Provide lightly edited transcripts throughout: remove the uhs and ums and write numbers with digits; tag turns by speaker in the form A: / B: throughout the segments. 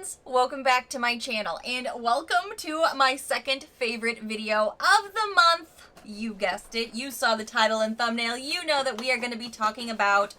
A: friends, welcome back to my channel and welcome to my second favorite video of the month. You guessed it, you saw the title and thumbnail, you know that we are going to be talking about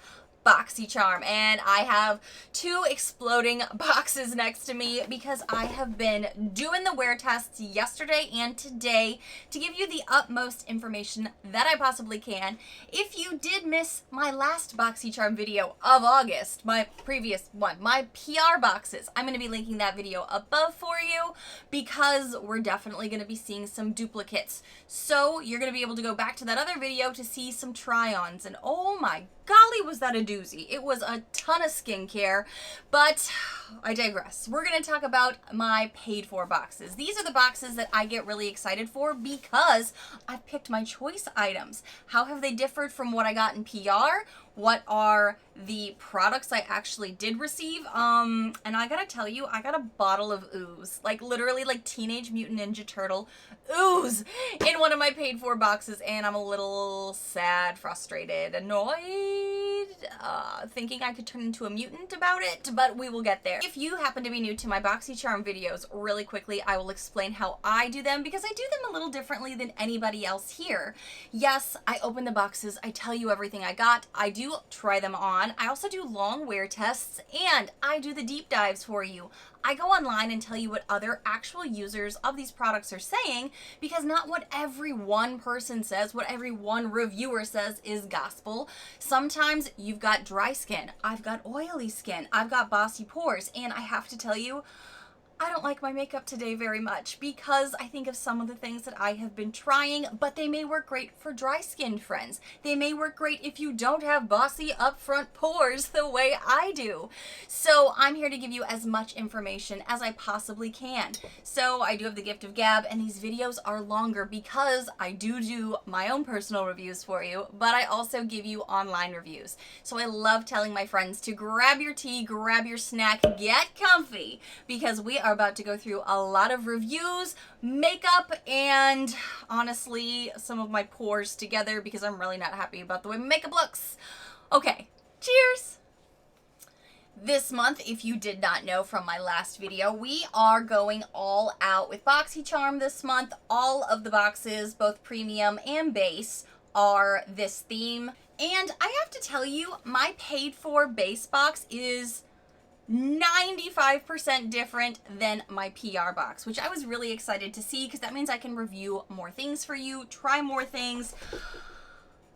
A: BoxyCharm, and I have two exploding boxes next to me because I have been doing the wear tests yesterday and today to give you the utmost information that I possibly can. If you did miss my last BoxyCharm video of August, my previous one, my PR boxes, I'm going to be linking that video above for you because we're definitely going to be seeing some duplicates. So you're going to be able to go back to that other video to see some try-ons, and oh my golly, was that a doozy. It was a ton of skincare, but I digress. We're going to talk about my paid-for boxes. These are the boxes that I get really excited for because I've picked my choice items. How have they differed from what I got in PR? What are the products I actually did receive? And I gotta tell you, I got a bottle of ooze. Like literally like Teenage Mutant Ninja Turtle ooze in one of my paid-for boxes, and I'm a little sad, frustrated, annoyed, thinking I could turn into a mutant about it, but we will get there. If you happen to be new to my BoxyCharm videos, really quickly, I will explain how I do them because I do them a little differently than anybody else here. Yes, I open the boxes, I tell you everything I got, I do try them on, I also do long wear tests, and I do the deep dives for you. I go online and tell you what other actual users of these products are saying, because not what every one person says, what every one reviewer says is gospel. Sometimes you've got dry skin, I've got oily skin, I've got bossy pores, and I have to tell you, I don't like my makeup today very much because I think of some of the things that I have been trying, but they may work great for dry skinned friends. They may work great if you don't have bossy upfront pores the way I do. So I'm here to give you as much information as I possibly can. So I do have the gift of gab, and these videos are longer because I do my own personal reviews for you, but I also give you online reviews. So I love telling my friends to grab your tea, grab your snack, get comfy, because we are about to go through a lot of reviews, makeup, and honestly, some of my pores together because I'm really not happy about the way makeup looks. Okay, cheers! This month, if you did not know from my last video, we are going all out with BoxyCharm this month. All of the boxes, both premium and base, are this theme. And I have to tell you, my paid-for base box is 95% different than my PR box, which I was really excited to see because that means I can review more things for you, try more things.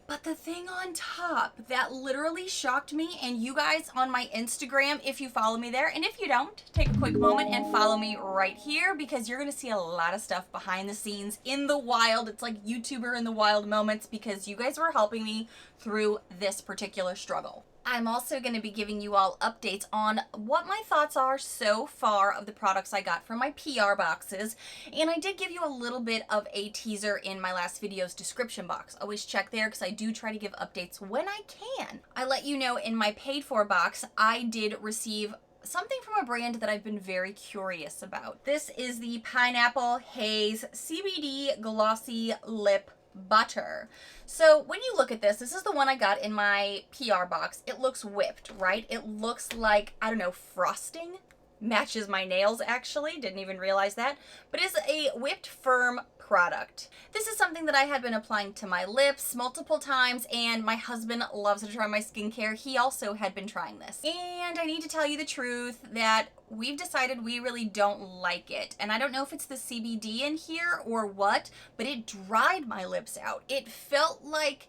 A: But the thing on top that literally shocked me, and you guys on my Instagram, if you follow me there, and if you don't, take a quick moment and follow me right here because you're gonna see a lot of stuff behind the scenes in the wild. It's like YouTuber in the wild moments because you guys were helping me through this particular struggle. I'm also going to be giving you all updates on what my thoughts are so far of the products I got from my PR boxes, and I did give you a little bit of a teaser in my last video's description box. Always check there because I do try to give updates when I can. I let you know in my paid-for box I did receive something from a brand that I've been very curious about. This is the Pineapple Haze CBD Glossy Lip Butter. So when you look at this, this is the one I got in my PR box. It looks whipped, right? It looks like, I don't know, frosting. Matches my nails, actually. Didn't even realize that. But it's a whipped firm product. This is something that I had been applying to my lips multiple times, and my husband loves to try my skincare. He also had been trying this. And I need to tell you the truth that we've decided we really don't like it. And I don't know if it's the CBD in here or what, but it dried my lips out. It felt like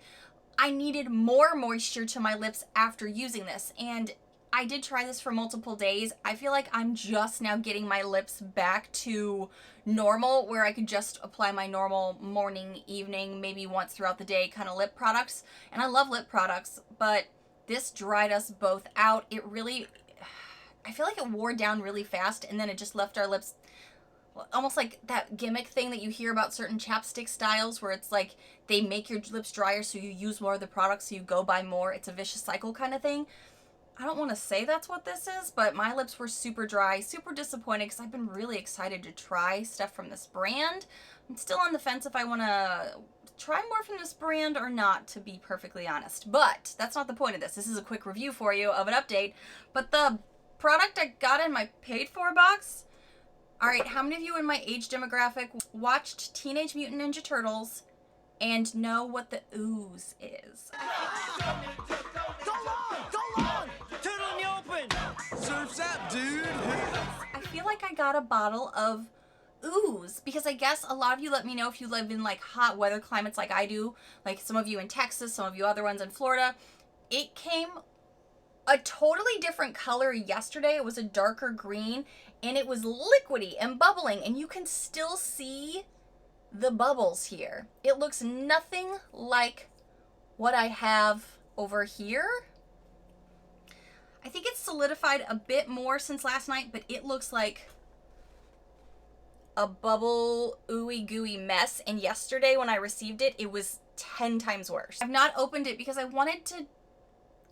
A: I needed more moisture to my lips after using this. And I did try this for multiple days. I feel like I'm just now getting my lips back to normal, where I could just apply my normal morning, evening, maybe once throughout the day kind of lip products. And I love lip products, but this dried us both out. It really, I feel like it wore down really fast, and then it just left our lips almost like that gimmick thing that you hear about certain chapstick styles where it's like they make your lips drier so you use more of the product, so you go buy more. It's a vicious cycle kind of thing. I don't want to say that's what this is, but my lips were super dry, super disappointed because I've been really excited to try stuff from this brand. I'm still on the fence if I want to try more from this brand or not, to be perfectly honest. But that's not the point of this. This is a quick review for you of an update. But the product I got in my paid-for box. All right, how many of you in my age demographic watched Teenage Mutant Ninja Turtles and know what the ooze is?
B: Go long! Turtle in the open! Surf's up, dude!
A: I feel like I got a bottle of ooze because I guess a lot of you let me know if you live in like hot weather climates like I do, like some of you in Texas, some of you other ones in Florida. It came a totally different color yesterday. It was a darker green and it was liquidy and bubbling, and you can still see the bubbles here. It looks nothing like what I have over here. I think it's solidified a bit more since last night, but it looks like a bubble ooey gooey mess, and yesterday when I received it, it was 10 times worse. I've not opened it because I wanted to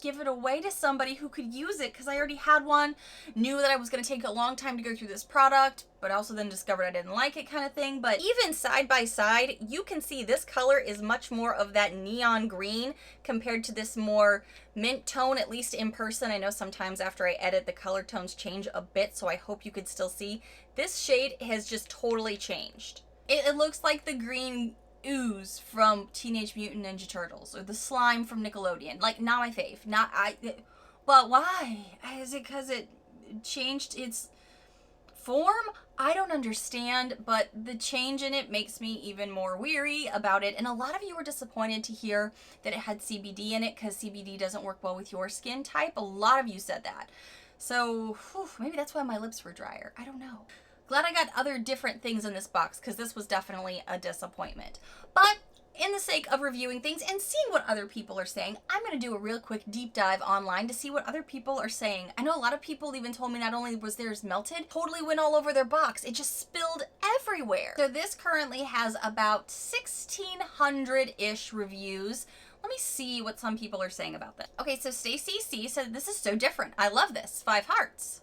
A: give it away to somebody who could use it because I already had one, knew that I was going to take a long time to go through this product, but also then discovered I didn't like it kind of thing. But even side by side, you can see this color is much more of that neon green compared to this more mint tone, at least in person. I know sometimes after I edit, the color tones change a bit, so I hope you could still see. This shade has just totally changed. It looks like the green ooze from Teenage Mutant Ninja Turtles or the slime from Nickelodeon. Like, not my fave. But why? Is it because it changed its form? I don't understand, but the change in it makes me even more weary about it. And a lot of you were disappointed to hear that it had CBD in it because CBD doesn't work well with your skin type. A lot of you said that. So maybe that's why my lips were drier. I don't know. Glad I got other different things in this box because this was definitely a disappointment. But in the sake of reviewing things and seeing what other people are saying, I'm going to do a real quick deep dive online to see what other people are saying. I know a lot of people even told me not only was theirs melted, totally went all over their box. It just spilled everywhere. So this currently has about 1,600-ish reviews. Let me see what some people are saying about this. Okay, so Stacy C said, this is so different. I love this. 5 hearts.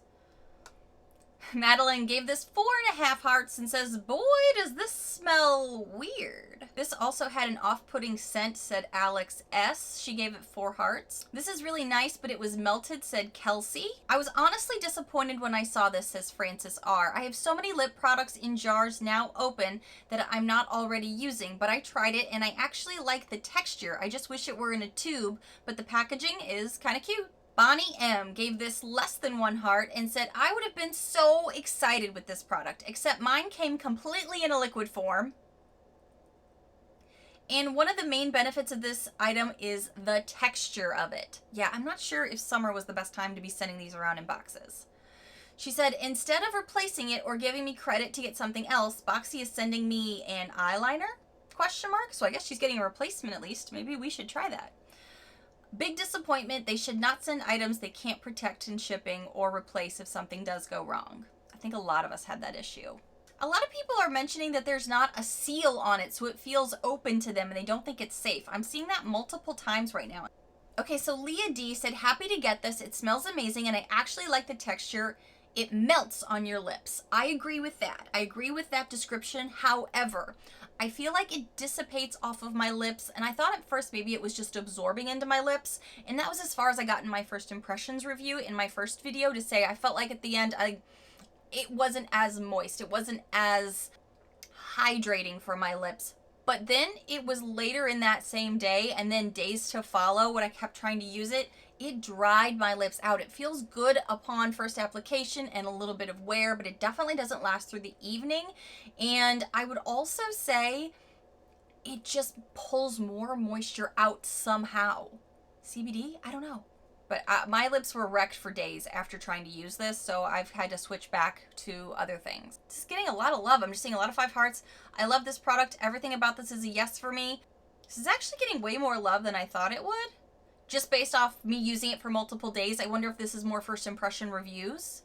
A: Madeline gave this 4.5 hearts and says, boy, does this smell weird. This also had an off-putting scent, said Alex S. She gave it 4 hearts. This is really nice, but it was melted, said Kelsey. I was honestly disappointed when I saw this, says Francis R. I have so many lip products in jars now open that I'm not already using, but I tried it and I actually like the texture. I just wish it were in a tube, but the packaging is kind of cute. Bonnie M gave this less than 1 heart and said, I would have been so excited with this product, except mine came completely in a liquid form. And one of the main benefits of this item is the texture of it. Yeah, I'm not sure if summer was the best time to be sending these around in boxes. She said, instead of replacing it or giving me credit to get something else, Boxy is sending me an eyeliner? ? So I guess she's getting a replacement at least. Maybe we should try that. Big disappointment. They should not send items they can't protect in shipping or replace if something does go wrong. I think a lot of us had that issue. A lot of people are mentioning that there's not a seal on it, so it feels open to them and they don't think it's safe. I'm seeing that multiple times right now. Okay, so Leah D said, happy to get this. It smells amazing and I actually like the texture. It melts on your lips. I agree with that. I agree with that description. However, I feel like it dissipates off of my lips, and I thought at first maybe it was just absorbing into my lips, and that was as far as I got in my first impressions review in my first video to say I felt like at the end it wasn't as moist. It wasn't as hydrating for my lips. But then it was later in that same day and then days to follow when I kept trying to use it, it dried my lips out. It feels good upon first application and a little bit of wear, but it definitely doesn't last through the evening. And I would also say it just pulls more moisture out somehow. CBD? I don't know. But my lips were wrecked for days after trying to use this, so I've had to switch back to other things. This is getting a lot of love. I'm just seeing a lot of 5 hearts. I love this product. Everything about this is a yes for me. This is actually getting way more love than I thought it would. Just based off me using it for multiple days. I wonder if this is more first impression reviews.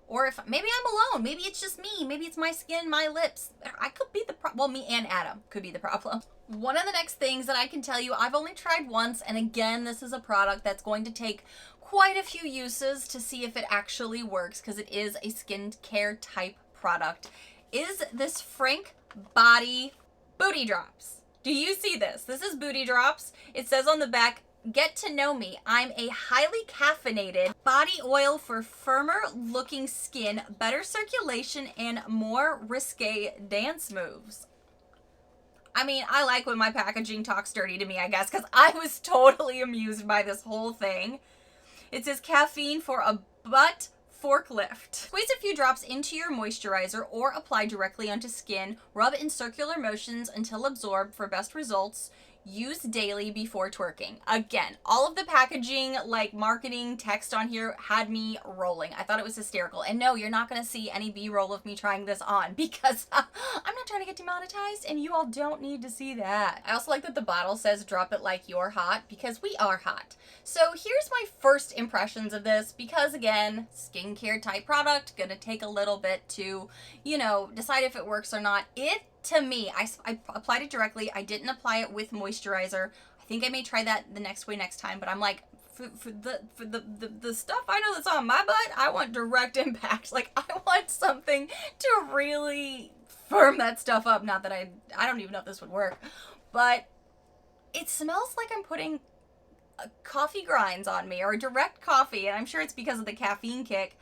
A: Or if maybe I'm alone. Maybe it's just me. Maybe it's my skin, my lips. I could be the problem. Well, me and Adam could be the problem. One of the next things that I can tell you, I've only tried once. And again, this is a product that's going to take quite a few uses to see if it actually works, because it is a skincare type product. Is this Frank Body Booty Drops. Do you see this? This is Booty Drops. It says on the back, Get to know me. I'm a highly caffeinated body oil for firmer looking skin, better circulation, and more risque dance moves. I mean, I like when my packaging talks dirty to me, I guess, because I was totally amused by this whole thing. It says caffeine for a butt forklift. Squeeze a few drops into your moisturizer or apply directly onto skin. Rub in circular motions until absorbed for best results. Use daily before twerking. Again, all of the packaging, like marketing text on here had me rolling. I thought it was hysterical. And no, you're not going to see any B-roll of me trying this on because I'm not trying to get demonetized and you all don't need to see that. I also like that the bottle says drop it like you're hot because we are hot. So here's my first impressions of this because again, skincare type product, gonna take a little bit to, you know, decide if it works or not. To me, I applied it directly. I didn't apply it with moisturizer. I think I may try that the next time, but I'm like, for the stuff I know that's on my butt, I want direct impact. Like, I want something to really firm that stuff up. Not that I don't even know if this would work, but it smells like I'm putting coffee grinds on me or direct coffee, and I'm sure it's because of the caffeine kick.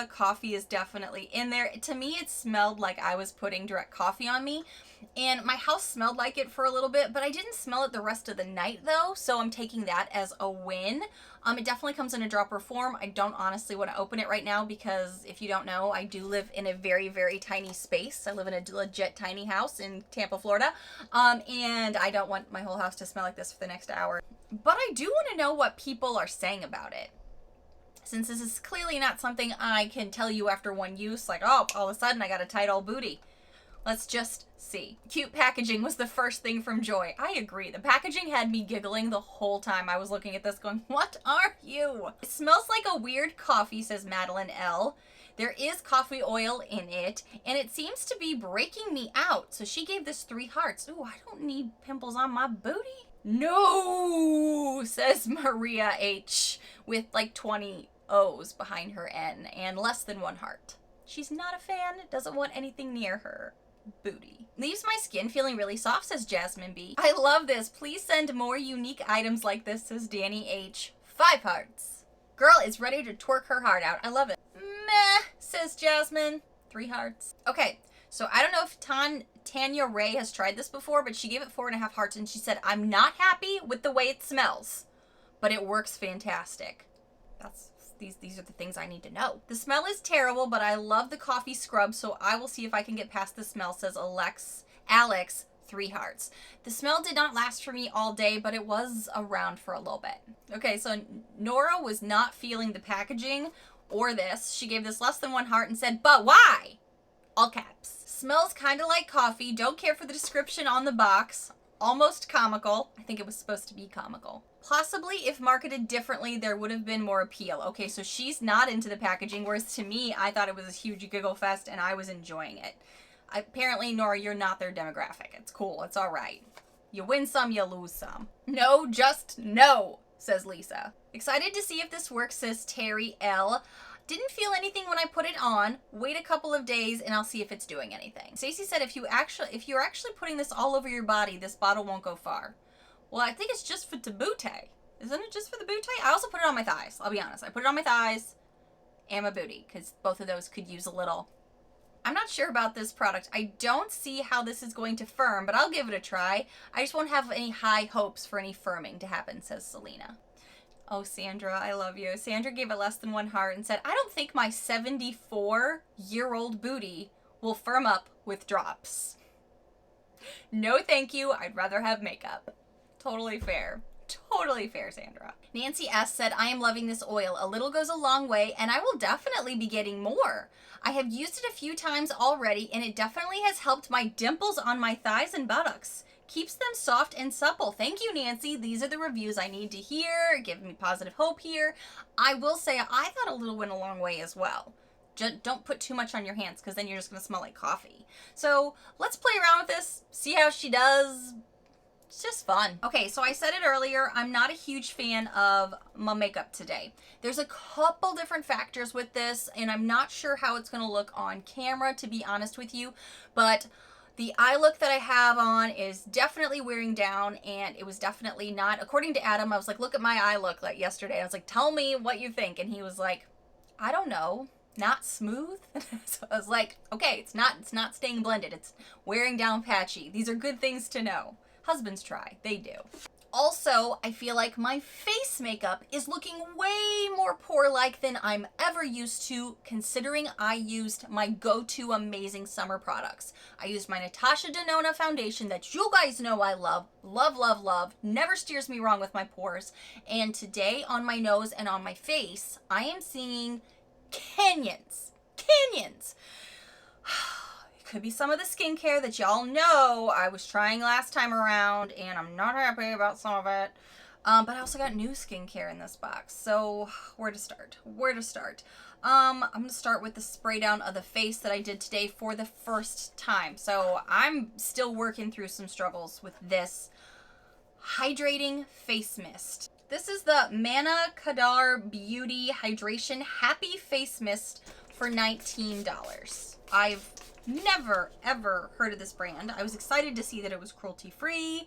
A: Coffee is definitely in there. To me, it smelled like I was putting direct coffee on me, and my house smelled like it for a little bit, but I didn't smell it the rest of the night though, so I'm taking that as a win. It definitely comes in a dropper form. I don't honestly want to open it right now because if you don't know, I do live in a very, very tiny space. I live in a legit tiny house in Tampa, Florida, and I don't want my whole house to smell like this for the next hour. But I do want to know what people are saying about it. Since this is clearly not something I can tell you after one use, like, oh, all of a sudden I got a tight old booty. Let's just see. Cute packaging was the first thing from Joy. I agree. The packaging had me giggling the whole time I was looking at this going, what are you? It smells like a weird coffee, says Madeline L. There is coffee oil in it, and it seems to be breaking me out. So she gave this 3 hearts. Ooh, I don't need pimples on my booty. No, says Maria H. with like 20 O's behind her N and less than 1 heart. She's not a fan, doesn't want anything near her booty. Leaves my skin feeling really soft, says Jasmine B. I love this. Please send more unique items like this, says Danny H. 5 hearts. Girl is ready to twerk her heart out. I love it. Meh, says Jasmine. 3 hearts. Okay, so I don't know if Tanya Ray has tried this before, but she gave it 4.5 hearts and she said, I'm not happy with the way it smells, but it works fantastic. These are the things I need to know. The smell is terrible, but I love the coffee scrub, so I will see if I can get past the smell, says Alex, 3 hearts. The smell did not last for me all day, but it was around for a little bit. Okay, so Nora was not feeling the packaging or this. She gave this less than 1 heart and said, but why? All caps. Smells kind of like coffee. Don't care for the description on the box. Almost comical. I think it was supposed to be comical. Possibly if marketed differently, there would have been more appeal. Okay, so she's not into the packaging, whereas to me, I thought it was a huge giggle fest and I was enjoying it. Apparently, Nora, you're not their demographic. It's cool. It's all right. You win some, you lose some. No, just no, says Lisa. Excited to see if this works, says Terry L. Didn't feel anything when I put it on. Wait a couple of days and I'll see if it's doing anything. Stacey said if you're actually putting this all over your body, this bottle won't go far. Well, I think it's just for the booty. Isn't it just for the booty? I also put it on my thighs. I'll be honest. I put it on my thighs and my booty because both of those could use a little. I'm not sure about this product. I don't see how this is going to firm, but I'll give it a try. I just won't have any high hopes for any firming to happen, says Selena. Oh, Sandra, I love you. Sandra gave it less than 1 heart and said, I don't think my 74-year-old booty will firm up with drops. No, thank you. I'd rather have makeup. Totally fair. Totally fair, Sandra. Nancy S. said, I am loving this oil. A little goes a long way, and I will definitely be getting more. I have used it a few times already, and it definitely has helped my dimples on my thighs and buttocks. Keeps them soft and supple. Thank you, Nancy. These are the reviews I need to hear. Give me positive hope here. I will say I thought a little went a long way as well. Just don't put too much on your hands because then you're just going to smell like coffee. So let's play around with this, see how she does. It's just fun. Okay, so I said it earlier, I'm not a huge fan of my makeup today. There's a couple different factors with this, and I'm not sure how it's going to look on camera, to be honest with you, but The eye look that I have on is definitely wearing down, and it was definitely not, according to Adam, I was like, look at my eye look like yesterday. I was like, tell me what you think. And he was like, I don't know, not smooth. So I was like, okay, it's not staying blended. It's wearing down patchy. These are good things to know. Husbands try, they do. Also, I feel like my face makeup is looking way more pore-like than I'm ever used to, considering I used my go-to amazing summer products. I used my Natasha Denona foundation that you guys know I love, love, love, love, never steers me wrong with my pores. And today on my nose and on my face, I am seeing canyons. Could be some of the skincare that y'all know I was trying last time around, and I'm not happy about some of it. But I also got new skincare in this box. So where to start? I'm going to start with the spray down of the face that I did today for the first time. So I'm still working through some struggles with this hydrating face mist. This is the Manna Kadar Beauty Hydration Happy Face Mist for $19. I've never ever heard of this brand. I was excited to see that it was cruelty free.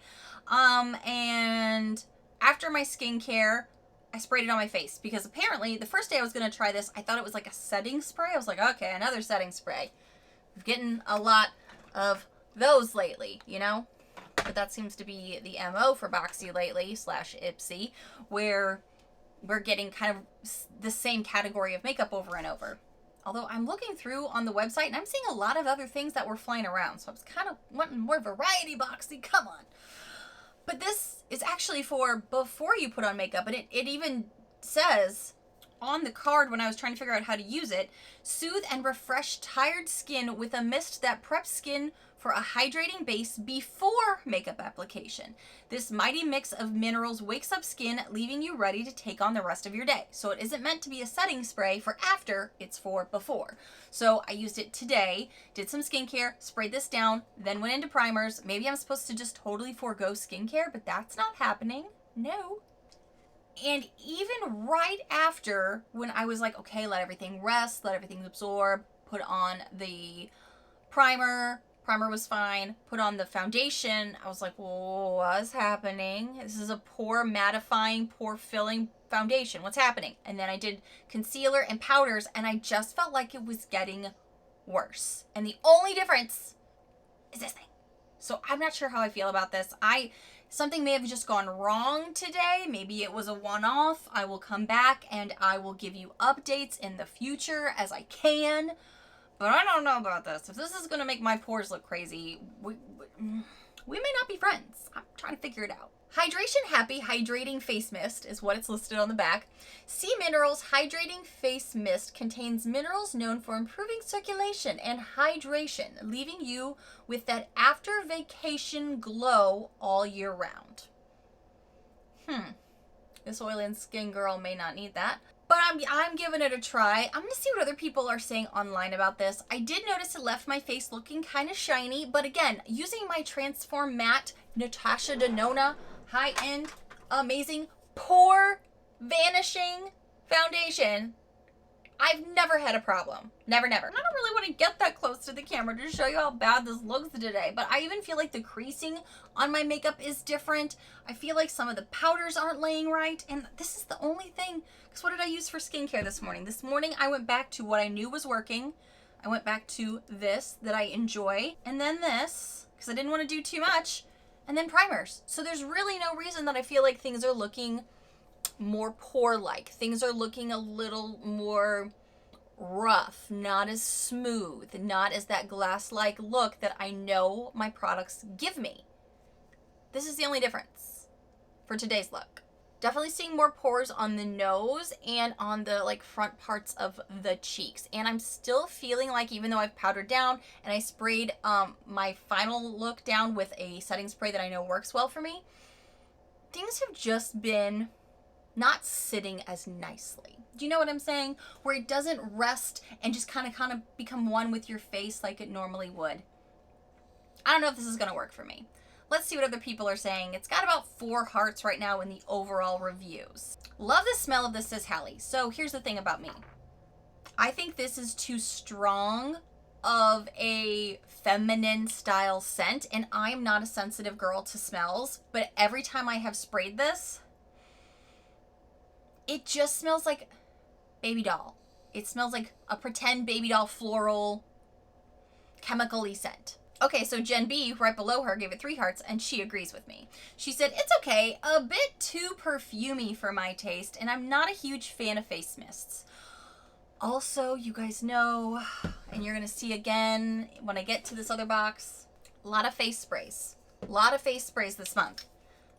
A: And after my skincare, I sprayed it on my face because apparently the first day I was going to try this, I thought it was like a setting spray. I was like, okay, another setting spray. I'm getting a lot of those lately, you know? But that seems to be the MO for Boxy lately, /Ipsy, where we're getting kind of the same category of makeup over and over. Although I'm looking through on the website and I'm seeing a lot of other things that were flying around. So I was kind of wanting more variety, Boxy, come on. But this is actually for before you put on makeup. And it even says on the card when I was trying to figure out how to use it, soothe and refresh tired skin with a mist that preps skin for a hydrating base before makeup application. This mighty mix of minerals wakes up skin, leaving you ready to take on the rest of your day. So it isn't meant to be a setting spray for after, it's for before. So I used it today, did some skincare, sprayed this down, then went into primers. Maybe I'm supposed to just totally forego skincare, but that's not happening. No. And even right after, when I was like, okay, let everything rest, let everything absorb, put on the primer was fine, put on the foundation, I was like, well, what's happening? This is a pore mattifying, pore filling foundation. What's happening? And then I did concealer and powders, and I just felt like it was getting worse. And the only difference is this thing. So I'm not sure how I feel about this. Something may have just gone wrong today. Maybe it was a one-off. I will come back and I will give you updates in the future as I can. But I don't know about this. If this is going to make my pores look crazy, we may not be friends. I'm trying to figure it out. Hydration Happy Hydrating Face Mist is what it's listed on the back. Sea Minerals Hydrating Face Mist contains minerals known for improving circulation and hydration, leaving you with that after vacation glow all year round. This oily and skin girl may not need that. But I'm giving it a try. I'm going to see what other people are saying online about this. I did notice it left my face looking kind of shiny. But again, using my Transform Matte Natasha Denona high-end, amazing, pore vanishing foundation, I've never had a problem. Never. I don't really want to get that close to the camera to show you how bad this looks today. But I even feel like the creasing on my makeup is different. I feel like some of the powders aren't laying right. And this is the only thing. Because what did I use for skincare this morning? This morning I went back to what I knew was working. I went back to this that I enjoy. And then this, because I didn't want to do too much. And then primers. So there's really no reason that I feel like things are looking more pore-like. Things are looking a little more rough, not as smooth, not as that glass-like look that I know my products give me. This is the only difference for today's look. Definitely seeing more pores on the nose and on the front parts of the cheeks. And I'm still feeling like, even though I've powdered down and I sprayed my final look down with a setting spray that I know works well for me, things have just been not sitting as nicely. Do you know what I'm saying? Where it doesn't rest and just kind of become one with your face like it normally would. I don't know if this is going to work for me. Let's see what other people are saying. It's got about 4 hearts right now in the overall reviews. Love the smell of this, says Hallie. So here's the thing about me. I think this is too strong of a feminine style scent, and I'm not a sensitive girl to smells, but every time I have sprayed this, it just smells like baby doll. It smells like a pretend baby doll floral chemical-y scent. Okay, so Jen B, right below her, gave it 3 hearts, and she agrees with me. She said, it's okay, a bit too perfumey for my taste, and I'm not a huge fan of face mists. Also, you guys know, and you're going to see again when I get to this other box, a lot of face sprays. A lot of face sprays this month.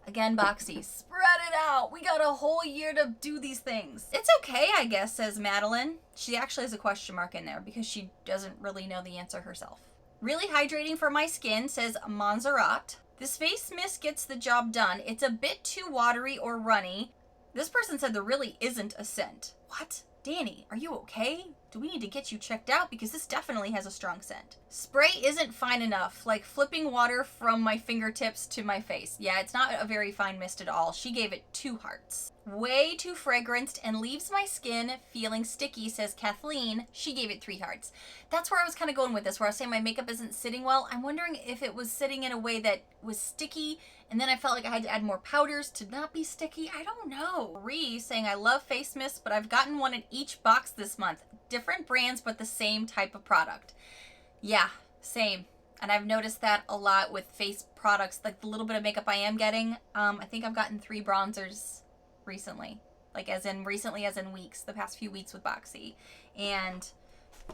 A: Again, Boxy, spread it out. We got a whole year to do these things. It's okay, I guess, says Madeline. She actually has a question mark in there because she doesn't really know the answer herself. Really hydrating for my skin, says Montserrat. This face mist gets the job done. It's a bit too watery or runny. This person said there really isn't a scent. What? Danny, are you okay? Do we need to get you checked out? Because this definitely has a strong scent. Spray isn't fine enough, like flipping water from my fingertips to my face. Yeah, it's not a very fine mist at all. She gave it 2 hearts. Way too fragranced and leaves my skin feeling sticky, says Kathleen. She gave it 3 hearts. That's where I was kind of going with this, where I was saying my makeup isn't sitting well. I'm wondering if it was sitting in a way that was sticky, and then I felt like I had to add more powders to not be sticky. I don't know. Ree saying, I love face mist, but I've gotten one in each box this month. Different brands, but the same type of product. Yeah, same. And I've noticed that a lot with face products, like the little bit of makeup I am getting. I think I've gotten 3 bronzers recently, like as in recently as in weeks, the past few weeks with Boxy, and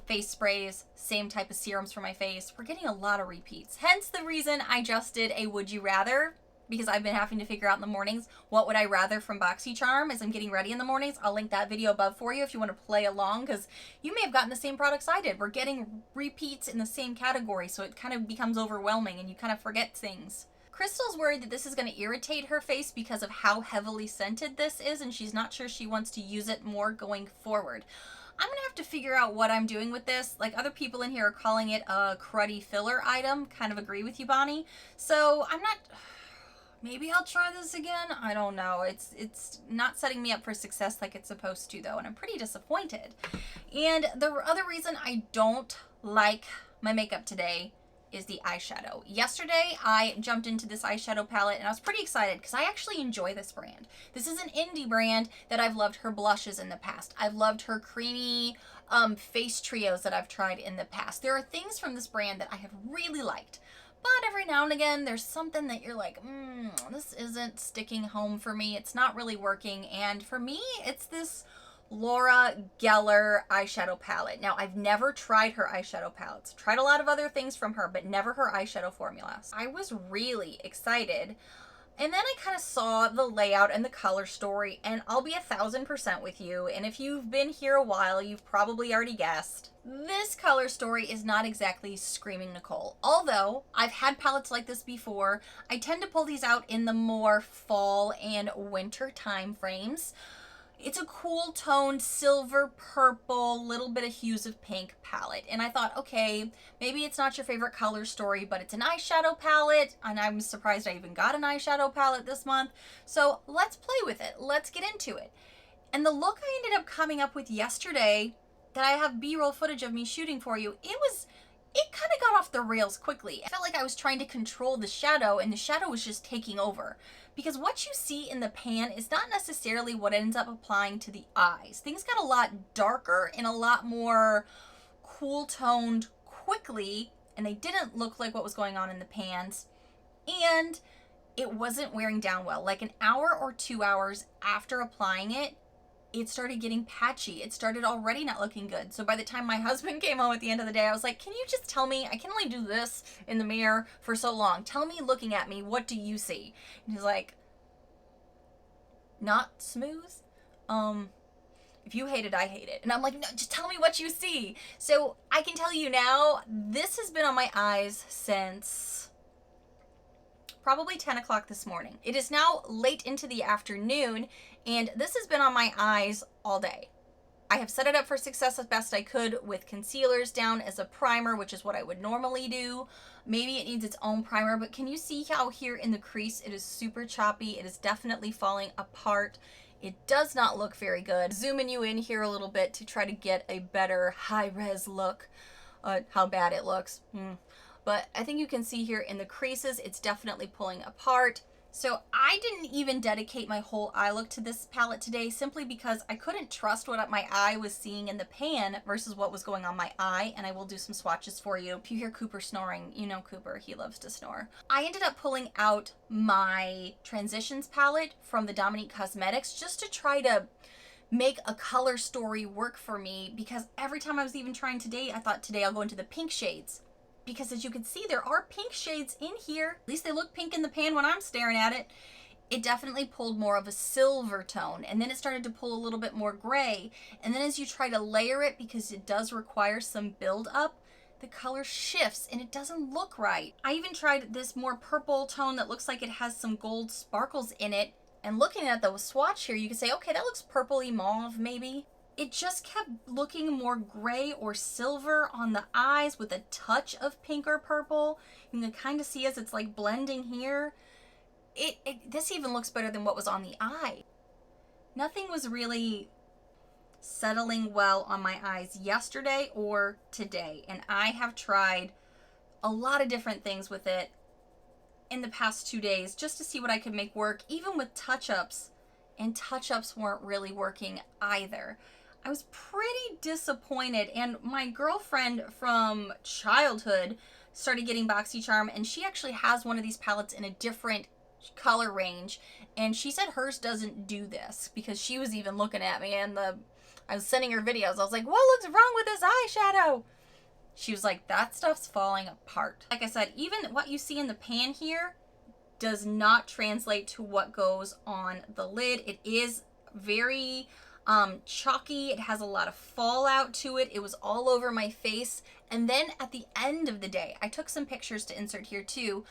A: face sprays, same type of serums for my face. We're getting a lot of repeats, hence the reason I just did a would you rather, because I've been having to figure out in the mornings what would I rather from BoxyCharm as I'm getting ready in the mornings. I'll link that video above for you if you want to play along, because you may have gotten the same products I did. We're getting repeats in the same category, so it kind of becomes overwhelming and you kind of forget things. Crystal's worried that this is going to irritate her face because of how heavily scented this is, and she's not sure she wants to use it more going forward. I'm going to have to figure out what I'm doing with this. Like, other people in here are calling it a cruddy filler item. Kind of agree with you, Bonnie. So I'm not... Maybe I'll try this again. I don't know. It's not setting me up for success like it's supposed to, though, and I'm pretty disappointed. And the other reason I don't like my makeup today is the eyeshadow. Yesterday, I jumped into this eyeshadow palette, and I was pretty excited because I actually enjoy this brand. This is an indie brand that I've loved her blushes in the past. I've loved her creamy face trios that I've tried in the past. There are things from this brand that I have really liked. But every now and again, there's something that you're like, this isn't sticking home for me. It's not really working. And for me, it's this Laura Geller eyeshadow palette. Now, I've never tried her eyeshadow palettes. Tried a lot of other things from her, but never her eyeshadow formulas. I was really excited. And then I kind of saw the layout and the color story, and I'll be 1000% with you. And if you've been here a while, you've probably already guessed. This color story is not exactly screaming Nicole. Although I've had palettes like this before, I tend to pull these out in the more fall and winter time frames. It's a cool toned silver, purple, little bit of hues of pink palette. And I thought, okay, maybe it's not your favorite color story, but it's an eyeshadow palette. And I'm surprised I even got an eyeshadow palette this month. So let's play with it. Let's get into it. And the look I ended up coming up with yesterday that I have B-roll footage of me shooting for you, it kind of got off the rails quickly. I felt like I was trying to control the shadow, and the shadow was just taking over. Because what you see in the pan is not necessarily what ends up applying to the eyes. Things got a lot darker and a lot more cool toned quickly, and they didn't look like what was going on in the pans. And it wasn't wearing down well. Like an hour or 2 hours after applying it, it started getting patchy. It started already not looking good. So by the time my husband came home at the end of the day, I was like, can you just tell me? I can only do this in the mirror for so long. Tell me, looking at me, what do you see? And he's like, not smooth. If you hate it, I hate it. And I'm like, no, just tell me what you see. So I can tell you now, this has been on my eyes since probably 10 o'clock this morning. It is now late into the afternoon, and this has been on my eyes all day. I have set it up for success as best I could with concealers down as a primer, which is what I would normally do. Maybe it needs its own primer, but can you see how here in the crease it is super choppy? It is definitely falling apart. It does not look very good. Zooming you in here a little bit to try to get a better high-res look. how bad it looks. But I think you can see here in the creases, it's definitely pulling apart. So I didn't even dedicate my whole eye look to this palette today simply because I couldn't trust what my eye was seeing in the pan versus what was going on my eye, and I will do some swatches for you. If you hear Cooper snoring, you know Cooper, he loves to snore. I ended up pulling out my Transitions palette from the Dominique Cosmetics just to try to make a color story work for me, because every time I was even trying today, I thought today I'll go into the pink shades. Because as you can see, there are pink shades in here. At least they look pink in the pan when I'm staring at it. It definitely pulled more of a silver tone, and then it started to pull a little bit more gray. And then as you try to layer it, because it does require some build up, the color shifts and it doesn't look right. I even tried this more purple tone that looks like it has some gold sparkles in it. And looking at the swatch here, you can say, okay, that looks purpley mauve maybe. It just kept looking more gray or silver on the eyes with a touch of pink or purple. You can kind of see as it's like blending here. This even looks better than what was on the eye. Nothing was really settling well on my eyes yesterday or today. And I have tried a lot of different things with it in the past 2 days just to see what I could make work, even with touch-ups. And touch-ups weren't really working either. I was pretty disappointed, and my girlfriend from childhood started getting BoxyCharm, and she actually has one of these palettes in a different color range, and she said hers doesn't do this, because she was even looking at me, and I was sending her videos. I was like, what looks wrong with this eyeshadow? She was like, that stuff's falling apart. Like I said, even what you see in the pan here does not translate to what goes on the lid. It is very chalky. It has a lot of fallout to it. It was all over my face. And then at the end of the day, I took some pictures to insert here too.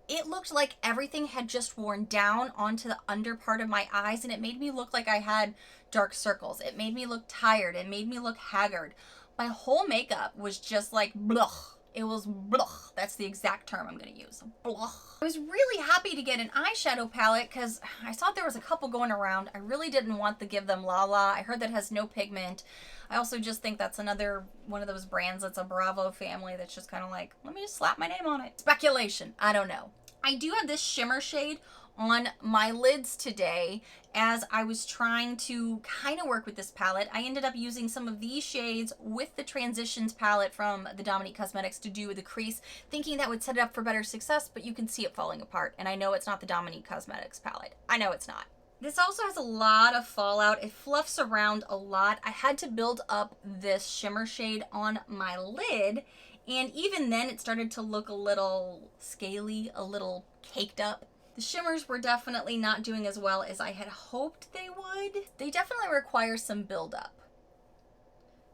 A: It looked like everything had just worn down onto the under part of my eyes, and it made me look like I had dark circles. It made me look tired. It made me look haggard. My whole makeup was just like blech. It was blech. That's the exact term I'm going to use. Blech. I was really happy to get an eyeshadow palette because I saw there was a couple going around. I really didn't want to give them Lala. I heard that has no pigment. I also just think that's another one of those brands that's a Bravo family that's just kind of like, let me just slap my name on it. Speculation. I don't know. I do have this shimmer shade on my lids today as I was trying to kind of work with this palette. I ended up using some of these shades with the Transitions palette from the Dominique Cosmetics to do the crease, thinking that would set it up for better success, but you can see it falling apart. And I know it's not the Dominique Cosmetics palette. I know it's not. This also has a lot of fallout. It fluffs around a lot. I had to build up this shimmer shade on my lid, and even then it started to look a little scaly, a little caked up. The shimmers were definitely not doing as well as I had hoped they would. They definitely require some buildup.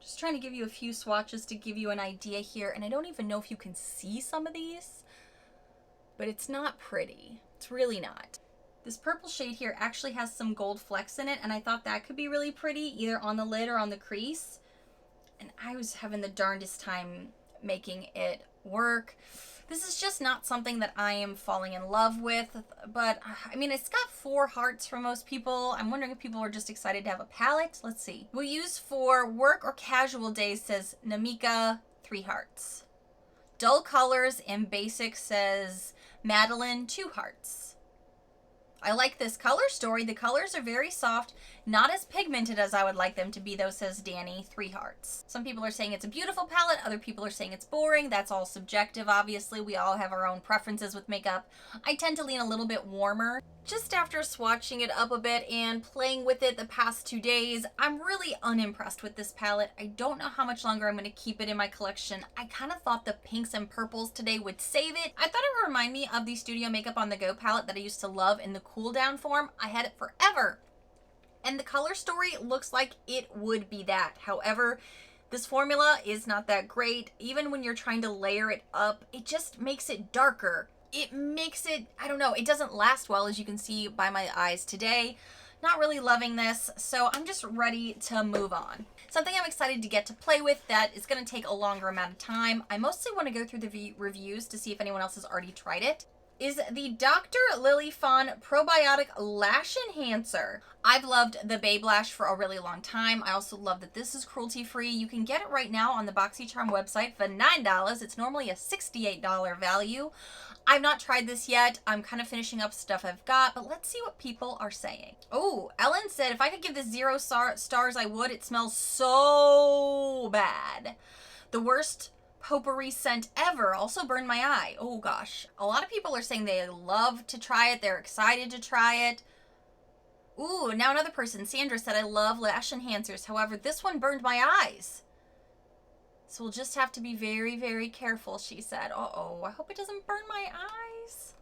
A: Just trying to give you a few swatches to give you an idea here, and I don't even know if you can see some of these, but it's not pretty. It's really not. This purple shade here actually has some gold flecks in it, and I thought that could be really pretty, either on the lid or on the crease. And I was having the darndest time making it work. This is just not something that I am falling in love with, but I mean, it's got 4 hearts for most people. I'm wondering if people are just excited to have a palette. Let's see. We'll use for work or casual days says Namika, 3 hearts. Dull colors and basic says Madeline, 2 hearts. I like this color story. The colors are very soft, not as pigmented as I would like them to be though, says Danny, 3 hearts. Some people are saying it's a beautiful palette. Other people are saying it's boring. That's all subjective, obviously. We all have our own preferences with makeup. I tend to lean a little bit warmer. Just after swatching it up a bit and playing with it the past 2 days, I'm really unimpressed with this palette. I don't know how much longer I'm going to keep it in my collection. I kind of thought the pinks and purples today would save it. I thought it would remind me of the Studio Makeup on the Go palette that I used to love in the cool down form. I had it forever. And the color story looks like it would be that. However, this formula is not that great. Even when you're trying to layer it up, it just makes it darker. It makes it, I don't know, it doesn't last well, as you can see by my eyes today. Not really loving this, so I'm just ready to move on. Something I'm excited to get to play with that is going to take a longer amount of time. I mostly want to go through the reviews to see if anyone else has already tried it, is the Dr. Lily Fawn Probiotic Lash Enhancer. I've loved the Babe Lash for a really long time. I also love that this is cruelty-free. You can get it right now on the BoxyCharm website for $9. It's normally a $68 value. I've not tried this yet. I'm kind of finishing up stuff I've got, but let's see what people are saying. Oh, Ellen said if I could give this 0 stars, I would. It smells so bad. The worst potpourri scent ever. Also burned my eye. Oh gosh. A lot of people are saying they love to try it. They're excited to try it. Ooh, now another person, Sandra, said I love lash enhancers. However, this one burned my eyes. So we'll just have to be very, very careful, she said. Uh-oh, I hope it doesn't burn my eyes.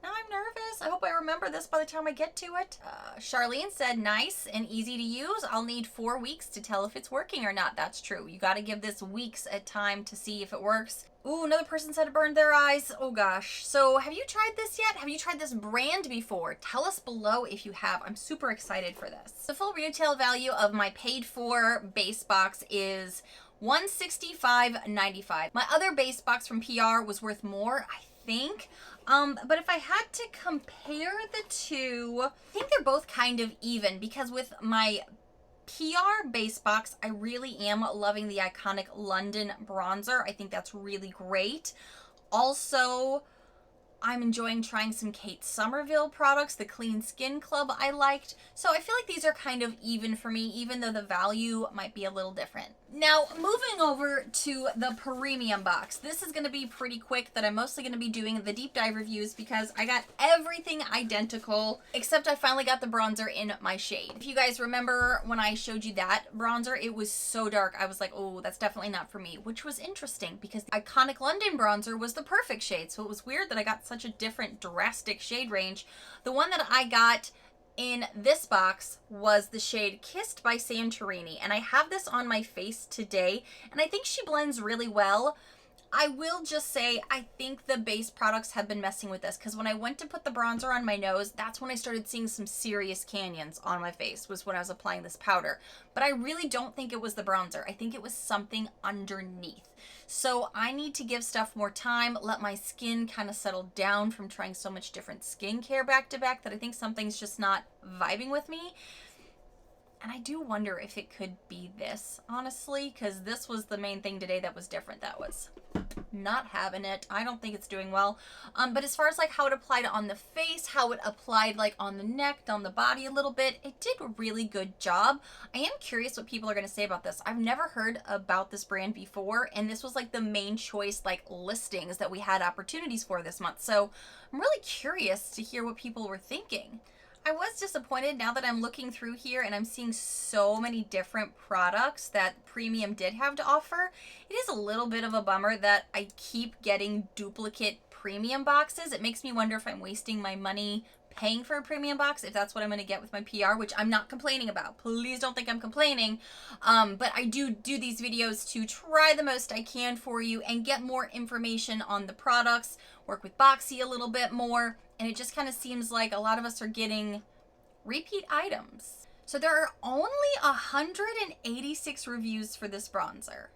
A: Now I'm nervous. I hope I remember this by the time I get to it. Charlene said, nice and easy to use. I'll need 4 weeks to tell if it's working or not. That's true. You got to give this weeks at time to see if it works. Ooh, another person said it burned their eyes. Oh gosh. So have you tried this yet? Have you tried this brand before? Tell us below if you have. I'm super excited for this. The full retail value of my paid-for base box is $165.95. My other base box from PR was worth more, I think. But if I had to compare the two, I think they're both kind of even, because with my PR base box, I really am loving the iconic London bronzer. I think that's really great. Also, I'm enjoying trying some Kate Somerville products, the Clean Skin Club I liked. So I feel like these are kind of even for me, even though the value might be a little different. Now, moving over to the premium box. This is going to be pretty quick, that I'm mostly going to be doing the deep dive reviews because I got everything identical, except I finally got the bronzer in my shade. If you guys remember when I showed you that bronzer, it was so dark. I was like, oh, that's definitely not for me, which was interesting because the iconic London bronzer was the perfect shade. So it was weird that I got such a different drastic shade range. The one that I got in this box was the shade Kissed by Santorini, and I have this on my face today, and I think she blends really well. I will just say, I think the base products have been messing with this, because when I went to put the bronzer on my nose, that's when I started seeing some serious canyons on my face, was when I was applying this powder. But I really don't think it was the bronzer. I think it was something underneath. So I need to give stuff more time, let my skin kind of settle down from trying so much different skincare back to back, that I think something's just not vibing with me. And I do wonder if it could be this, honestly, because this was the main thing today that was different. That was not having it. I don't think it's doing well. But as far as like how it applied on the face, how it applied like on the neck, on the body a little bit, it did a really good job. I am curious what people are going to say about this. I've never heard about this brand before, and this was like the main choice like listings that we had opportunities for this month. So I'm really curious to hear what people were thinking. I was disappointed now that I'm looking through here and I'm seeing so many different products that Premium did have to offer. It is a little bit of a bummer that I keep getting duplicate Premium boxes. It makes me wonder if I'm wasting my money paying for a Premium box, if that's what I'm going to get with my PR, which I'm not complaining about. Please don't think I'm complaining. But I do these videos to try the most I can for you and get more information on the products, work with Boxy a little bit more. And it just kind of seems like a lot of us are getting repeat items. So there are only 186 reviews for this bronzer.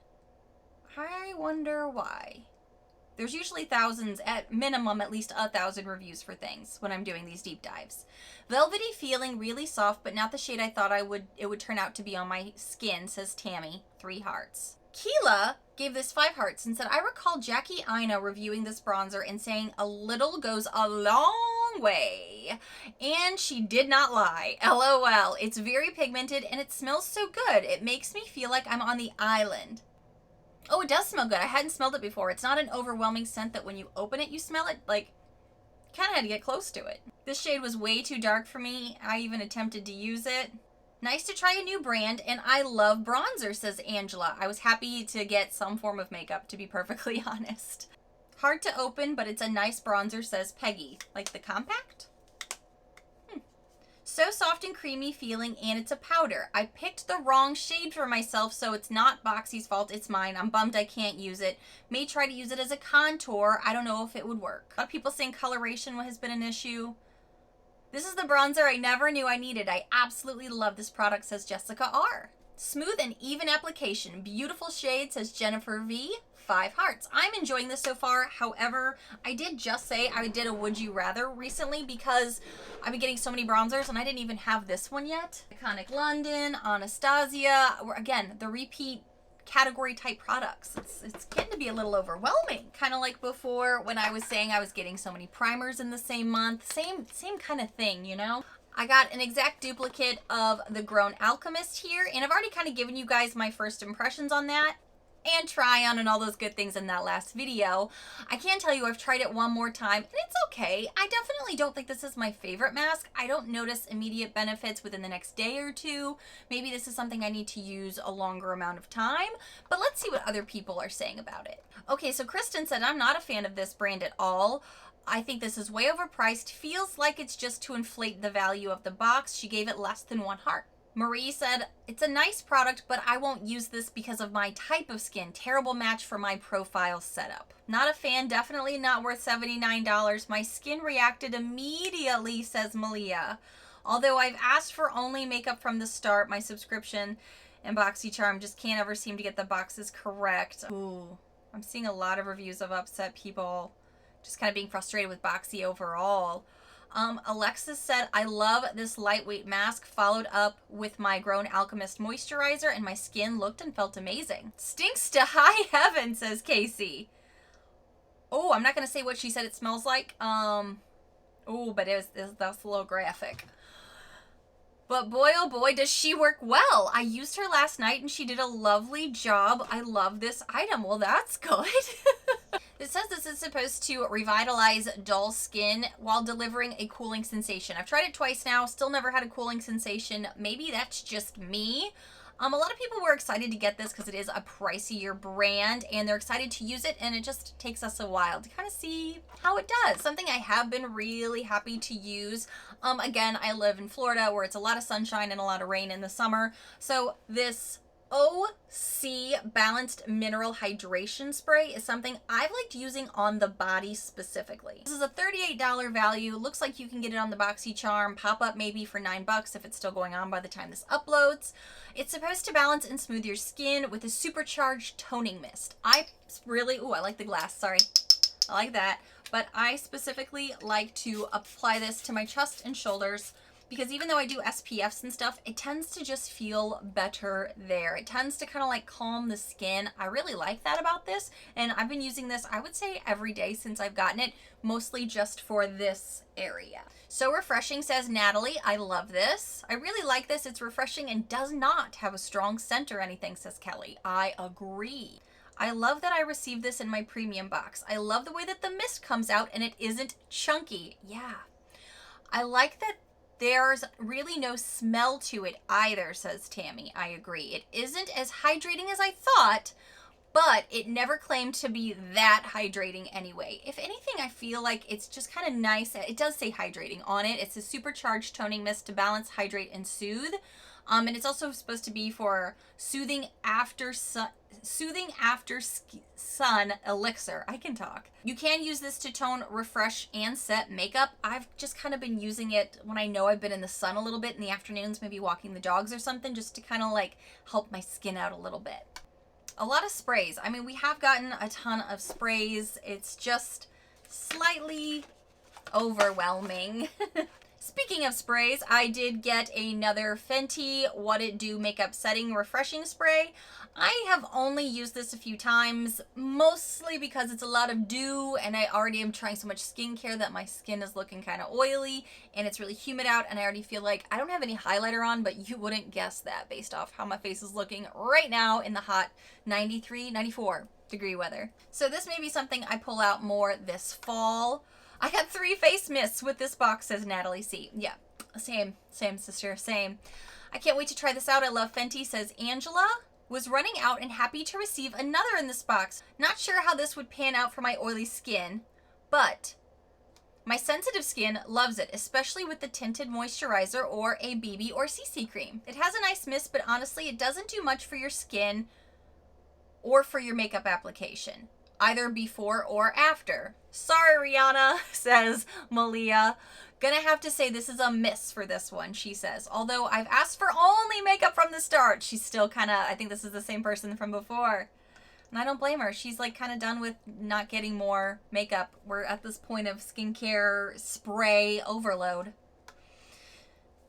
A: I wonder why. There's usually thousands, at minimum at least 1,000 reviews for things when I'm doing these deep dives. Velvety feeling, really soft, but not the shade I thought it would turn out to be on my skin, says Tammy, 3 hearts. Keela gave this 5 hearts and said, I recall Jackie Ina reviewing this bronzer and saying a little goes a long way. And she did not lie. LOL. It's very pigmented and it smells so good. It makes me feel like I'm on the island. Oh, it does smell good. I hadn't smelled it before. It's not an overwhelming scent that when you open it, you smell it. Like, kind of had to get close to it. This shade was way too dark for me. I even attempted to use it. Nice to try a new brand, and I love bronzer, says Angela. I was happy to get some form of makeup, to be perfectly honest. Hard to open, but it's a nice bronzer, says Peggy. Like the compact? So soft and creamy feeling, and it's a powder. I picked the wrong shade for myself, so it's not Boxy's fault, it's mine. I'm bummed I can't use it. May try to use it as a contour. I don't know if it would work. A lot of people saying coloration has been an issue. This is the bronzer I never knew I needed. I absolutely love this product, says Jessica R. Smooth and even application. Beautiful shade, says Jennifer V. 5 hearts. I'm enjoying this so far. However, I did just say I did a would you rather recently because I've been getting so many bronzers and I didn't even have this one yet. Iconic London, Anastasia, again, the repeat category type products. It's getting to be a little overwhelming. Kind of like before when I was saying I was getting so many primers in the same month. Same kind of thing, you know? I got an exact duplicate of the Grown Alchemist here, and I've already kind of given you guys my first impressions on that and try on and all those good things in that last video. I can tell you I've tried it one more time and it's okay. I definitely don't think this is my favorite mask. I don't notice immediate benefits within the next day or two. Maybe this is something I need to use a longer amount of time, but let's see what other people are saying about it. Okay, so Kristen said, I'm not a fan of this brand at all. I think this is way overpriced. Feels like it's just to inflate the value of the box. She gave it less than 1 heart. Marie said, it's a nice product, but I won't use this because of my type of skin. Terrible match for my profile setup. Not a fan, definitely not worth $79. My skin reacted immediately, says Malia. Although I've asked for only makeup from the start, my subscription and BoxyCharm just can't ever seem to get the boxes correct. Ooh, I'm seeing a lot of reviews of upset people just kind of being frustrated with Boxy overall. Alexis said, I love this lightweight mask, followed up with my Grown Alchemist moisturizer, and my skin looked and felt amazing. Stinks to high heaven, says Casey. Oh, I'm not going to say what she said it smells like. Oh, but that's a little graphic. But boy, oh boy, does she work well. I used her last night and she did a lovely job. I love this item. Well, that's good. It says this is supposed to revitalize dull skin while delivering a cooling sensation. I've tried it twice now, still never had a cooling sensation. Maybe that's just me. A lot of people were excited to get this because it is a pricier brand and they're excited to use it, and it just takes us a while to kind of see how it does. Something I have been really happy to use. Again, I live in Florida where it's a lot of sunshine and a lot of rain in the summer. So this OC Balanced Mineral Hydration Spray is something I've liked using on the body specifically. This is a $38 value. Looks like you can get it on the BoxyCharm pop-up maybe for $9 if it's still going on by the time this uploads. It's supposed to balance and smooth your skin with a supercharged toning mist. I like the glass, sorry. I like that. But I specifically like to apply this to my chest and shoulders because even though I do SPFs and stuff, it tends to just feel better there. It tends to kind of like calm the skin. I really like that about this, and I've been using this, I would say, every day since I've gotten it, mostly just for this area. So refreshing, says Natalie. I love this. I really like this. It's refreshing and does not have a strong scent or anything, says Kelly. I agree. I love that I received this in my premium box. I love the way that the mist comes out and it isn't chunky. Yeah. I like that there's really no smell to it either, says Tammy. I agree. It isn't as hydrating as I thought, but it never claimed to be that hydrating anyway. If anything, I feel like it's just kind of nice. It does say hydrating on it. It's a supercharged toning mist to balance, hydrate, and soothe. And it's also supposed to be for soothing after sun elixir. I can talk. You can use this to tone, refresh, and set makeup. I've just kind of been using it when I know I've been in the sun a little bit in the afternoons, maybe walking the dogs or something, just to kind of like help my skin out a little bit. A lot of sprays. I mean, we have gotten a ton of sprays. It's just slightly overwhelming. Speaking of sprays, I did get another Fenty What It Do Makeup Setting Refreshing Spray. I have only used this a few times, mostly because it's a lot of dew and I already am trying so much skincare that my skin is looking kind of oily and it's really humid out, and I already feel like I don't have any highlighter on, but you wouldn't guess that based off how my face is looking right now in the hot 93, 94 degree weather. So this may be something I pull out more this fall. I got 3 face mists with this box, says Natalie C. Yeah, same sister, same. I can't wait to try this out. I love Fenty, says Angela. Was running out and happy to receive another in this box. Not sure how this would pan out for my oily skin, but my sensitive skin loves it, especially with the tinted moisturizer or a BB or CC cream. It has a nice mist, but honestly, it doesn't do much for your skin or for your makeup application, either before or after. Sorry, Rihanna, says Malia. Gonna have to say this is a miss for this one, she says. Although I've asked for only makeup from the start. She's still kind of, I think this is the same person from before. And I don't blame her. She's like kind of done with not getting more makeup. We're at this point of skincare spray overload.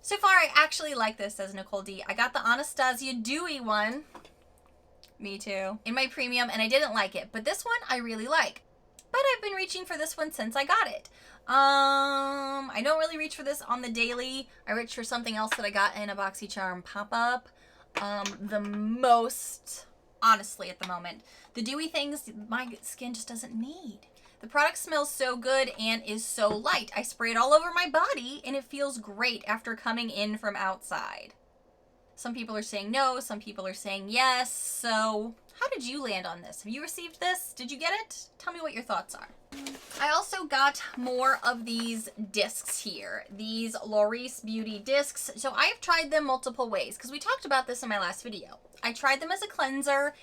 A: So far, I actually like this, says Nicole D. I got the Anastasia Dewy one. Me too. In my premium, and I didn't like it. But this one, I really like. But I've been reaching for this one since I got it. I don't really reach for this on the daily. I reach for something else that I got in a BoxyCharm pop-up. The most, honestly, at the moment. The dewy things my skin just doesn't need. The product smells so good and is so light. I spray it all over my body and it feels great after coming in from outside. Some people are saying no, some people are saying yes. So how did you land on this? Have you received this? Did you get it? Tell me what your thoughts are. I also got more of these discs here. These Laurice Beauty discs. So I have tried them multiple ways because we talked about this in my last video. I tried them as a cleanser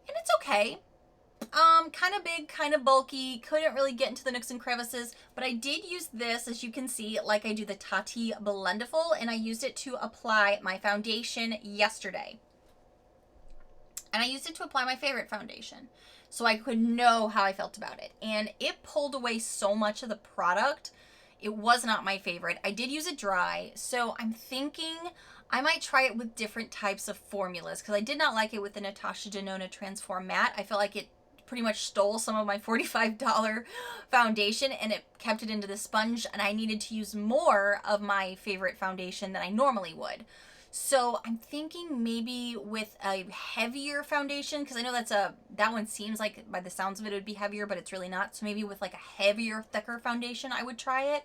A: and it's okay. Kind of big, kind of bulky, couldn't really get into the nooks and crevices, but I did use this, as you can see, like I do the Tati Blendiful, and I used it to apply my foundation yesterday. And I used it to apply my favorite foundation, so I could know how I felt about it. And it pulled away so much of the product. It was not my favorite. I did use it dry, so I'm thinking I might try it with different types of formulas, because I did not like it with the Natasha Denona Transform Matte. I felt like it pretty much stole some of my $45 foundation and it kept it into the sponge, and I needed to use more of my favorite foundation than I normally would. So I'm thinking maybe with a heavier foundation, because I know that one seems like by the sounds of it would be heavier, but it's really not. So maybe with like a heavier, thicker foundation, I would try it.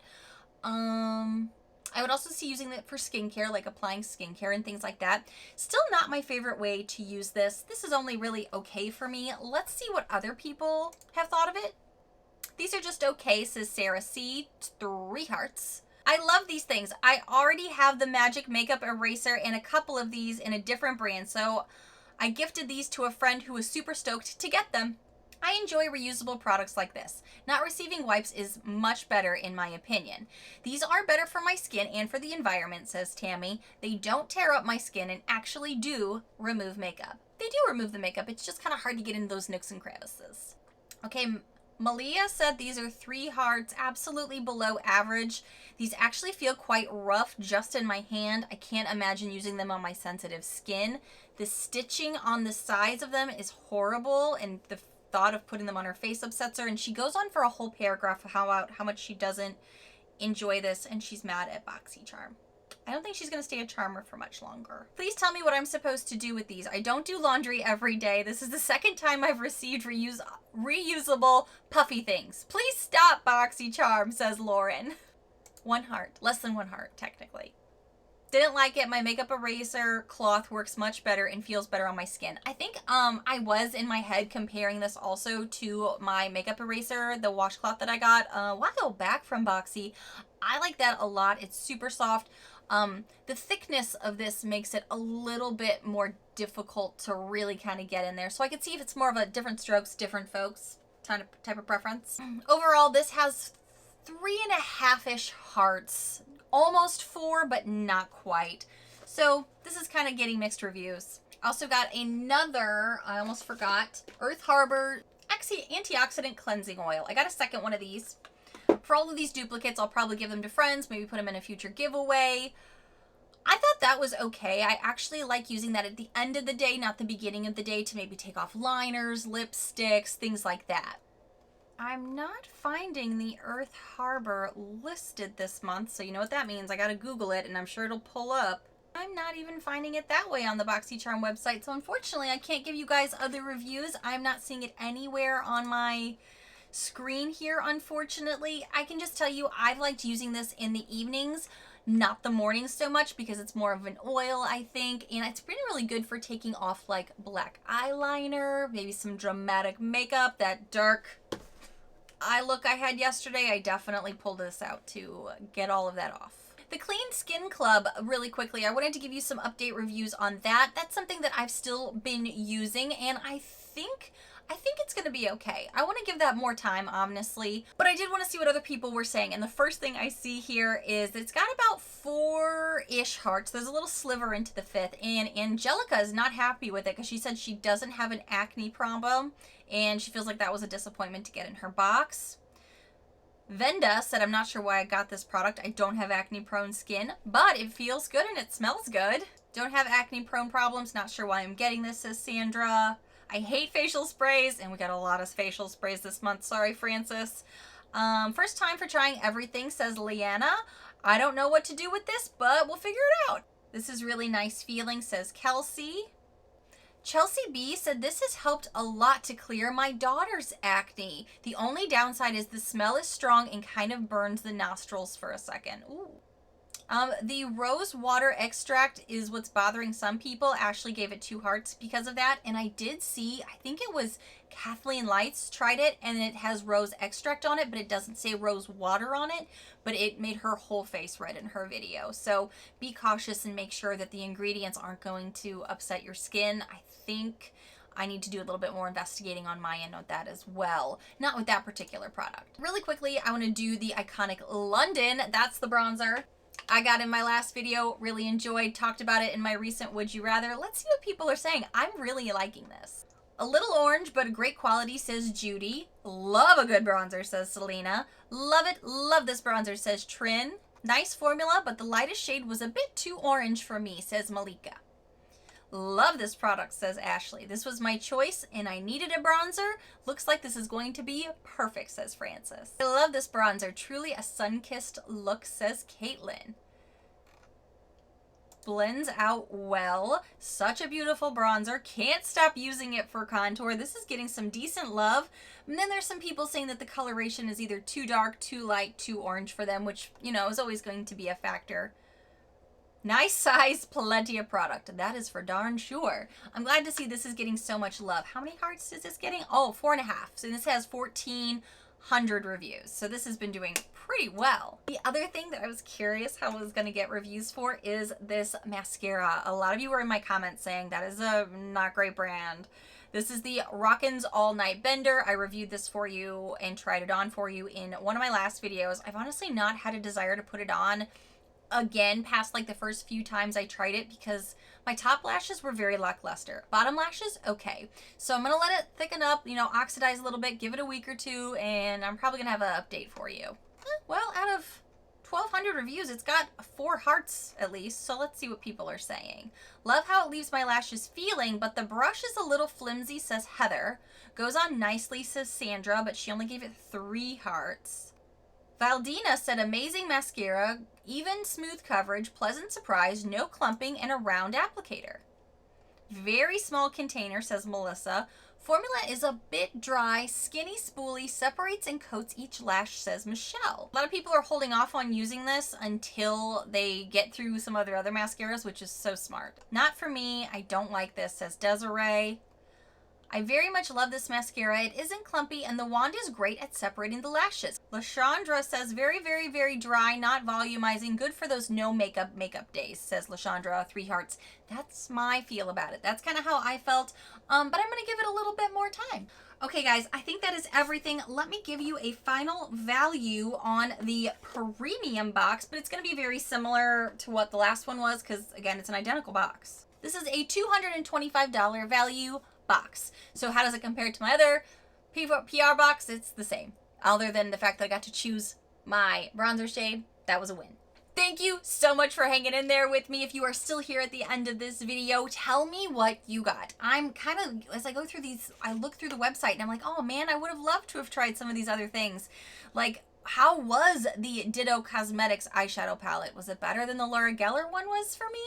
A: I would also see using it for skincare, like applying skincare and things like that. Still not my favorite way to use this. This is only really okay for me. Let's see what other people have thought of it. These are just okay, says Sarah C. 3 hearts. I love these things. I already have the Magic Makeup Eraser and a couple of these in a different brand, so I gifted these to a friend who was super stoked to get them. I enjoy reusable products like this. Not receiving wipes is much better in my opinion. These are better for my skin and for the environment, says Tammy. They don't tear up my skin and actually do remove makeup. They do remove the makeup. It's just kind of hard to get into those nooks and crevices. Okay, Malia said these are 3 hearts, absolutely below average. These actually feel quite rough just in my hand. I can't imagine using them on my sensitive skin. The stitching on the sides of them is horrible, and the thought of putting them on her face upsets her. And she goes on for a whole paragraph about how much she doesn't enjoy this, and she's mad at BoxyCharm. I don't think she's going to stay a charmer for much longer. Please tell me what I'm supposed to do with these. I don't do laundry every day. This is the second time I've received reusable puffy things. Please stop, BoxyCharm, says Lauren. 1 heart. Less than 1 heart, technically. Didn't like it. My makeup eraser cloth works much better and feels better on my skin. I think I was in my head comparing this also to my makeup eraser, the washcloth that I got a while back from Boxy. I like that a lot. It's super soft. The thickness of this makes it a little bit more difficult to really kind of get in there. So I could see if it's more of a different strokes, different folks type of preference. Overall, this has 3.5-ish hearts. Almost 4, but not quite. So this is kind of getting mixed reviews. Also got another, I almost forgot, Earth Harbor Antioxidant Cleansing Oil. I got a second one of these. For all of these duplicates, I'll probably give them to friends, maybe put them in a future giveaway. I thought that was okay. I actually like using that at the end of the day, not the beginning of the day, to maybe take off liners, lipsticks, things like that. I'm not finding the Earth Harbor listed this month, so you know what that means. I gotta Google it, and I'm sure it'll pull up. I'm not even finding it that way on the BoxyCharm website, so unfortunately I can't give you guys other reviews. I'm not seeing it anywhere on my screen here, unfortunately. I can just tell you I've liked using this in the evenings, not the mornings so much, because it's more of an oil, I think, and it's been really good for taking off like black eyeliner, maybe some dramatic makeup. That dark eye look I had yesterday, I definitely pulled this out to get all of that off. The Clean Skin Club, really quickly, I wanted to give you some update reviews on that. That's something that I've still been using, and I think it's going to be okay. I want to give that more time, honestly, but I did want to see what other people were saying, and the first thing I see here is it's got about 4-ish hearts. There's a little sliver into the 5th, and Angelica is not happy with it because she said she doesn't have an acne problem, and she feels like that was a disappointment to get in her box. Venda said, I'm not sure why I got this product. I don't have acne-prone skin, but it feels good and it smells good. Don't have acne-prone problems. Not sure why I'm getting this, says Sandra. I hate facial sprays, and we got a lot of facial sprays this month. Sorry, Francis. First time for trying everything, says Leanna. I don't know what to do with this, but we'll figure it out. This is really nice feeling, says Kelsey. Chelsea B said, this has helped a lot to clear my daughter's acne. The only downside is the smell is strong and kind of burns the nostrils for a second. Ooh. The rose water extract is what's bothering some people. Ashley gave it 2 hearts because of that. And I did see, I think it was Kathleen Lights tried it, and it has rose extract on it, but it doesn't say rose water on it. But it made her whole face red in her video. So be cautious and make sure that the ingredients aren't going to upset your skin. I think I need to do a little bit more investigating on my end with that as well. Not with that particular product. Really quickly, I want to do the iconic London. That's the bronzer I got in my last video, really enjoyed, talked about it in my recent Would You Rather. Let's see what people are saying. I'm really liking this. A little orange, but a great quality, says Judy. Love a good bronzer, says Selena. Love it, love this bronzer, says Trin. Nice formula, but the lightest shade was a bit too orange for me, says Malika. Love this product, says Ashley. This was my choice and I needed a bronzer. Looks like this is going to be perfect, says Francis. I love this bronzer. Truly a sun-kissed look, says Caitlin. Blends out well. Such a beautiful bronzer. Can't stop using it for contour. This is getting some decent love. And then there's some people saying that the coloration is either too dark, too light, too orange for them, which, you know, is always going to be a factor. Nice size, plenty of product. That is for darn sure. I'm glad to see this is getting so much love. How many hearts is this getting? Oh, 4.5. So this has 1,400 reviews. So this has been doing pretty well. The other thing that I was curious how I was going to get reviews for is this mascara. A lot of you were in my comments saying that is a not great brand. This is the Rockin's All Night Bender. I reviewed this for you and tried it on for you in one of my last videos. I've honestly not had a desire to put it on again past like the first few times I tried it because my top lashes were very lackluster. Bottom lashes, okay. So I'm gonna let it thicken up, you know, oxidize a little bit, give it a week or two, and I'm probably gonna have an update for you. Well, out of 1,200 reviews, it's got 4 hearts at least, so let's see what people are saying. Love how it leaves my lashes feeling, but the brush is a little flimsy, says Heather. Goes on nicely, says Sandra, but she only gave it 3 hearts. Valdina said, amazing mascara, even smooth coverage, pleasant surprise, no clumping, and a round applicator. Very small container, says Melissa. Formula is a bit dry, skinny spoolie, separates and coats each lash, says Michelle. A lot of people are holding off on using this until they get through some of their other mascaras, which is so smart. Not for me, I don't like this, says Desiree. I very much love this mascara. It isn't clumpy and the wand is great at separating the lashes. LaShandra says very, very, very dry, not volumizing. Good for those no makeup days, says LaShandra, 3 hearts. That's my feel about it. That's kind of how I felt, but I'm going to give it a little bit more time. Okay, guys, I think that is everything. Let me give you a final value on the premium box, but it's going to be very similar to what the last one was because, again, it's an identical box. This is a $225 value box. So how does it compare to my other PR box? It's the same. Other than the fact that I got to choose my bronzer shade, that was a win. Thank you so much for hanging in there with me. If you are still here at the end of this video, tell me what you got. I'm kind of, as I go through these, I look through the website and I'm like, oh man, I would have loved to have tried some of these other things. Like, how was the Ditto Cosmetics eyeshadow palette? Was it better than the Laura Geller one was for me?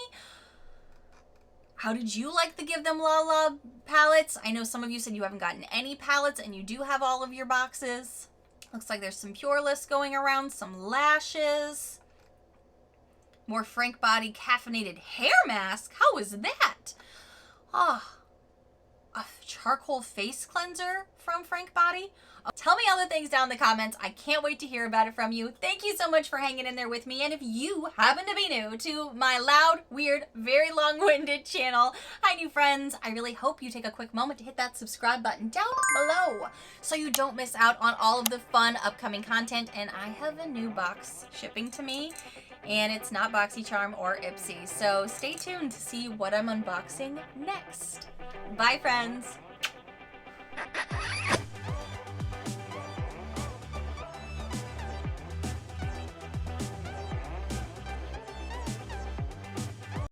A: How did you like the Give Them Lala palettes? I know some of you said you haven't gotten any palettes and you do have all of your boxes. Looks like there's some Pure List going around, some lashes. More Frank Body caffeinated hair mask. How is that? Oh, a charcoal face cleanser from Frank Body. Tell me all the things down in the comments. I can't wait to hear about it from you. Thank you so much for hanging in there with me. And if you happen to be new to my loud, weird, very long-winded channel, hi new friends. I really hope you take a quick moment to hit that subscribe button down below so you don't miss out on all of the fun upcoming content. And I have a new box shipping to me, and it's not BoxyCharm or Ipsy. So stay tuned to see what I'm unboxing next. Bye friends.